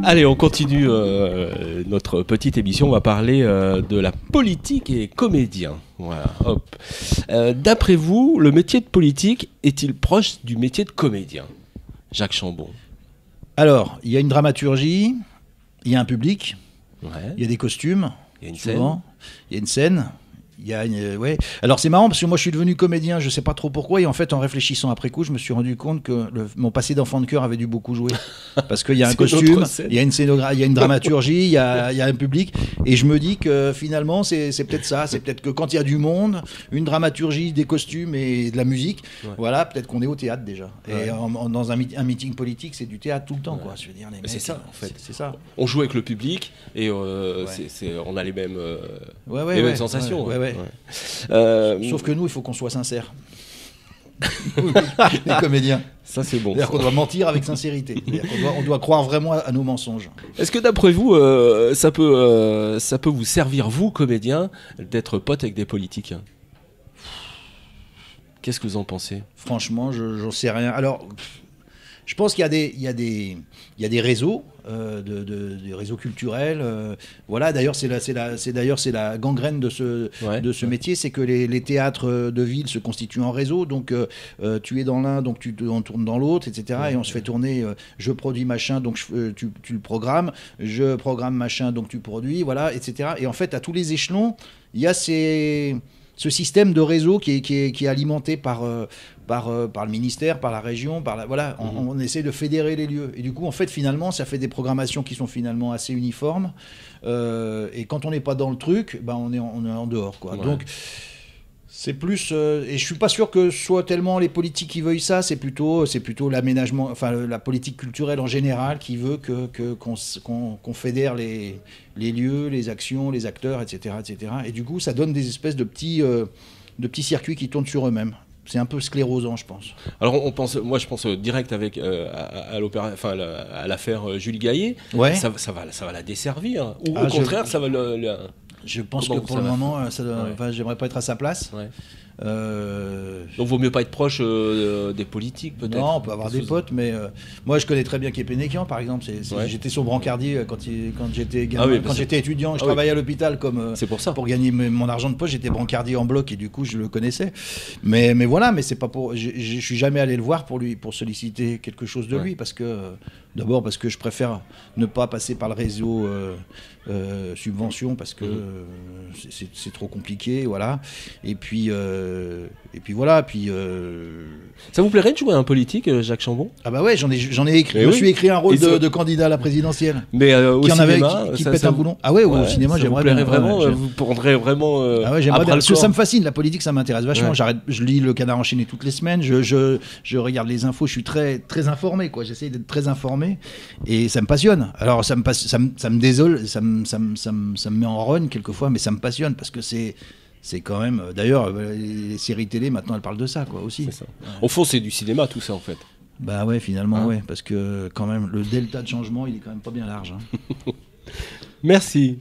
Allez, on continue notre petite émission. On va parler de la politique et comédien. Voilà, hop. D'après vous, le métier de politique est-il proche du métier de comédien? Jacques Chambon. Alors, il y a une dramaturgie, il y a un public, Ouais. il y a des costumes, Il y a une souvent, il y a une scène. Il y a ouais. Alors c'est marrant parce que moi je suis devenu comédien, je sais pas trop pourquoi, et en fait en réfléchissant après coup, je me suis rendu compte que mon passé d'enfant de chœur avait dû beaucoup jouer. Parce qu'il y a un C'est costume, notre scène. il y a une scénographie, il y a une dramaturgie, il y a un public, et je me dis que finalement c'est peut-être ça, c'est peut-être que quand il y a du monde, une dramaturgie, des costumes et de la musique, voilà, peut-être qu'on est au théâtre déjà. Et dans un meeting politique, c'est du théâtre tout le temps, quoi. Je veux dire, les mecs, c'est ça en fait. C'est ça. On joue avec le public et on a les mêmes, les mêmes sensations. Ouais. Sauf que nous, il faut qu'on soit sincère. Les comédiens. Ça c'est bon. C'est-à-dire qu'on doit mentir avec sincérité. On doit croire vraiment à nos mensonges. Est-ce que d'après vous, ça peut vous servir, vous, comédien, d'être pote avec des politiques? Qu'est-ce que vous en pensez? Franchement, j'en sais rien. Alors, je pense qu'il y a des réseaux, des réseaux culturels. Voilà. D'ailleurs, c'est la gangrène de ce métier, c'est que les théâtres de ville se constituent en réseau. Donc, tu es dans l'un, donc on tourne dans l'autre, etc. Et on se fait tourner. Je produis machin, donc tu le programmes. Je programme machin, donc tu produis, voilà, etc. Et en fait, à tous les échelons, il y a ce système de réseau qui est alimenté par le ministère, par la région, voilà, on essaie de fédérer les lieux. Et du coup, en fait, finalement, ça fait des programmations qui sont finalement assez uniformes. Et quand on n'est pas dans le truc, on est en dehors, quoi. Ouais. Donc, c'est plus... et je suis pas sûr que ce soit tellement les politiques qui veuillent ça, c'est plutôt l'aménagement, enfin la politique culturelle en général qui veut qu'on fédère les lieux, les actions, les acteurs, etc., etc. Et du coup, ça donne des espèces de petits circuits qui tournent sur eux-mêmes. C'est un peu sclérosant, je pense. Alors, moi, je pense direct avec à l'affaire Jules Gaillet. Ouais. Ça va la desservir. Ou au contraire, ça va Je pense que pour le moment, j'aimerais pas être à sa place. Ouais. Donc, vaut mieux pas être proche des politiques, peut-être. Non, on peut avoir des potes, mais moi, je connais très bien Képénékian, par exemple. J'étais son brancardier quand j'étais gamin, quand j'étais étudiant. Je travaillais à l'hôpital c'est pour ça. Pour gagner mon argent de poche. J'étais brancardier en bloc et du coup, je le connaissais. Mais voilà, mais c'est pas pour. Je suis jamais allé le voir pour solliciter quelque chose de lui, parce que d'abord parce que je préfère ne pas passer par le réseau subvention parce que c'est trop compliqué, voilà. Et puis voilà. Ça vous plairait de jouer un politique, Jacques Chambon? Ah bah ouais, j'en ai écrit. Je me suis écrit un rôle de candidat à la présidentielle. Mais au cinéma, qui pète un boulon. Ah ouais, au cinéma, j'aimerais bien. Vraiment, vous prendrez vraiment. Ah ouais, j'aimerais bien. Parce que ça me fascine, la politique, ça m'intéresse vachement. Ouais. Je lis Le Canard enchaîné toutes les semaines. Je regarde les infos. Je suis très très informé, quoi. J'essaie d'être très informé et ça me passionne. Alors ça me désole, ça me met en rogne quelquefois, mais ça me passionne parce que c'est quand même... D'ailleurs, les séries télé, maintenant, elles parlent de ça, quoi, aussi. Ça. Ouais. Au fond, c'est du cinéma, tout ça, en fait. Bah ouais, finalement, ouais. Parce que, quand même, le delta de changement, il est quand même pas bien large. Hein. Merci.